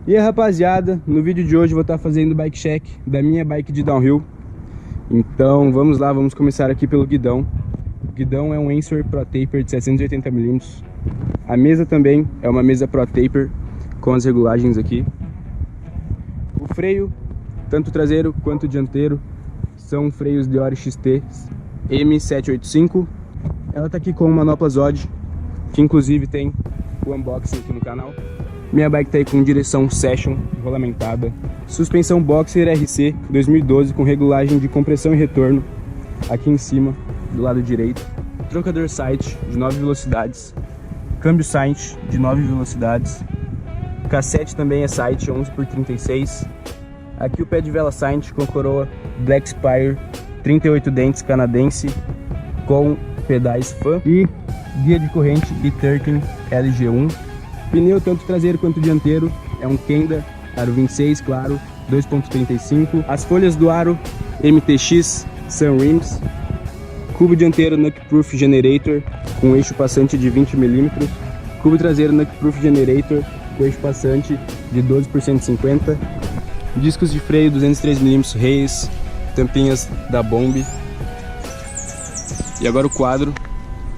E aí, rapaziada, no vídeo de hoje eu vou estar fazendo bike check da minha bike de downhill. Então vamos lá, vamos começar aqui pelo guidão. O guidão é um Ensor Pro Taper de 780mm. A mesa também é uma mesa Pro Taper com as regulagens aqui. O freio, tanto traseiro quanto dianteiro, são freios Deore XT M785. Ela tá aqui com manoplas Odd, que inclusive tem o unboxing aqui no canal. Minha bike tá aí com direção Session rolamentada, suspensão Boxer RC 2012 com regulagem de compressão e retorno aqui em cima, do lado direito. Troncador Sight de 9 velocidades, câmbio Sight de 9 velocidades, cassete também é Sight 11x36. Aqui o pé de vela Sight com coroa Black Spire 38 dentes canadense com pedais fan e guia de corrente E13 LG1. Pneu tanto traseiro quanto dianteiro é um Kenda aro 26, claro, 2.35. As folhas do aro MTX Sun Rims. Cubo dianteiro Knuckproof Generator com eixo passante de 20mm. Cubo traseiro Knuckproof Generator com eixo passante de 12x150. Discos de freio 203mm Hayes, tampinhas da Bomb. E agora o quadro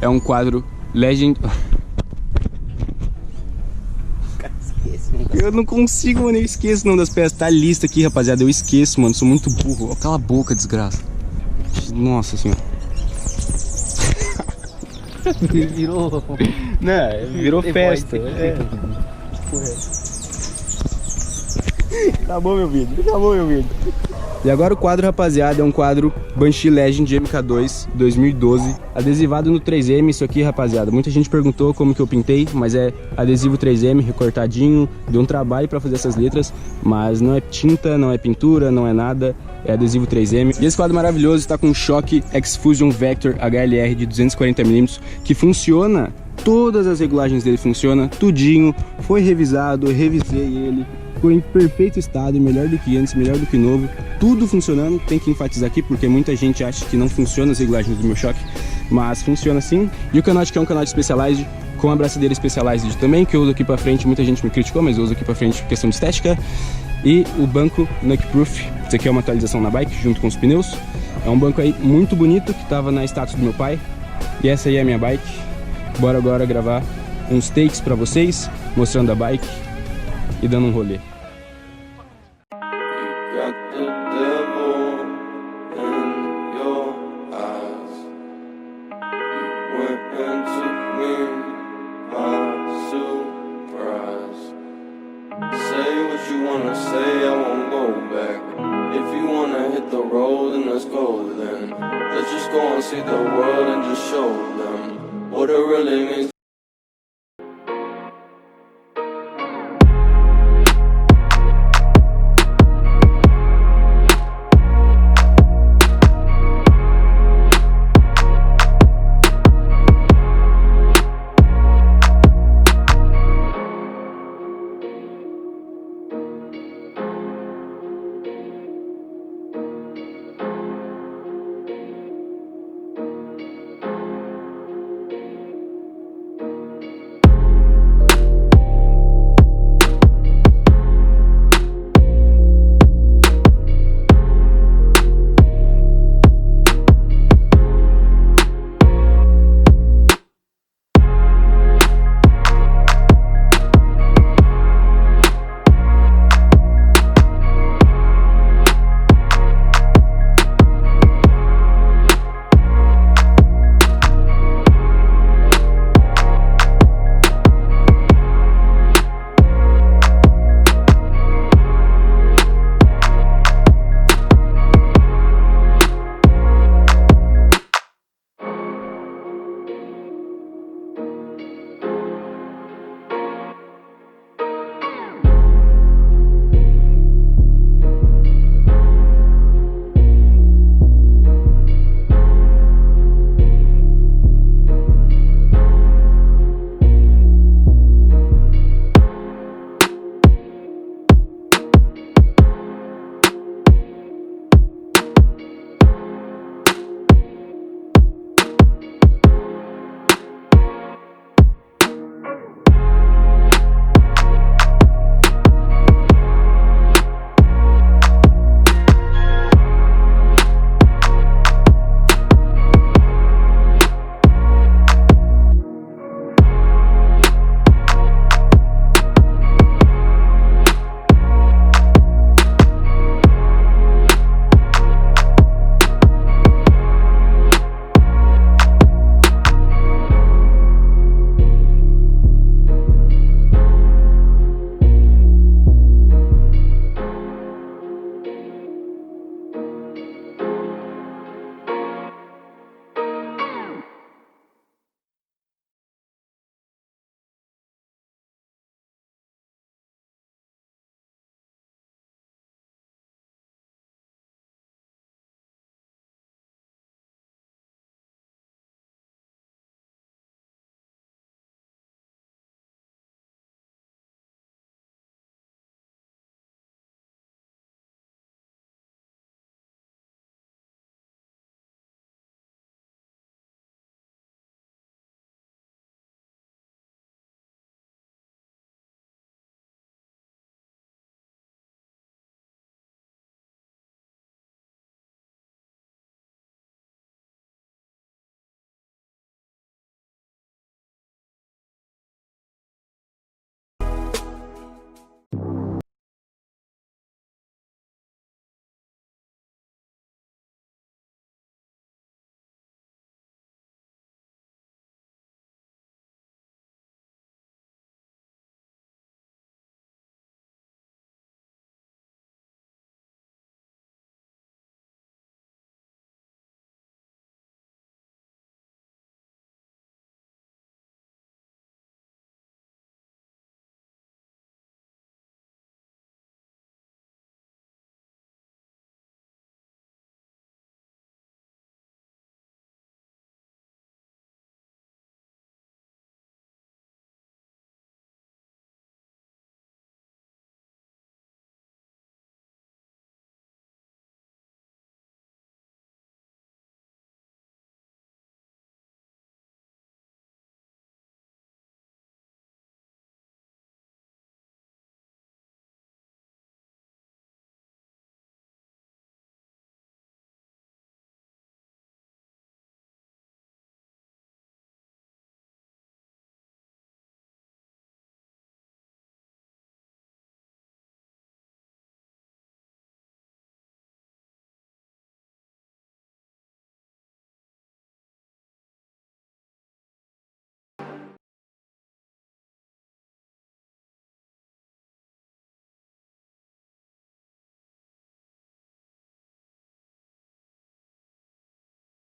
é um quadro Legend. Eu não consigo, mano, eu esqueço o nome das peças. Tá a lista aqui, rapaziada, eu esqueço, mano, sou muito burro. Cala a boca, desgraça. Nossa senhora. Virou... Não, virou festa. Acabou meu vídeo, acabou meu vídeo. E agora o quadro, rapaziada, é um quadro Banshee Legend MK2 2012, adesivado no 3M. Isso aqui, rapaziada, muita gente perguntou como que eu pintei, mas é adesivo 3M recortadinho, deu um trabalho pra fazer essas letras, mas não é tinta, não é pintura, não é nada, é adesivo 3M. E esse quadro maravilhoso está com Shock X-Fusion Vector HLR de 240mm, que funciona, todas as regulagens dele funcionam, tudinho, foi revisado, eu revisei ele. Ficou em perfeito estado, melhor do que antes, melhor do que novo, tudo funcionando. Tem que enfatizar aqui porque muita gente acha que não funciona as regulagens do meu Shock, mas funciona sim. E o canote, que é um canote Specialized com a abraçadeira Specialized também, que eu uso aqui pra frente. Muita gente me criticou, mas eu uso aqui pra frente por questão de estética. E o banco Knuckproof, isso aqui é uma atualização na bike junto com os pneus. É um banco aí muito bonito que tava na status do meu pai. E essa aí é a minha bike. Bora agora gravar uns takes pra vocês, mostrando a bike e dando um rolê. Got the devil in your eyes. You went and took me by surprise. Say what you wanna say, I won't go back. If you wanna hit the road, then let's go then. Let's just go and see the world and just show them what it really means.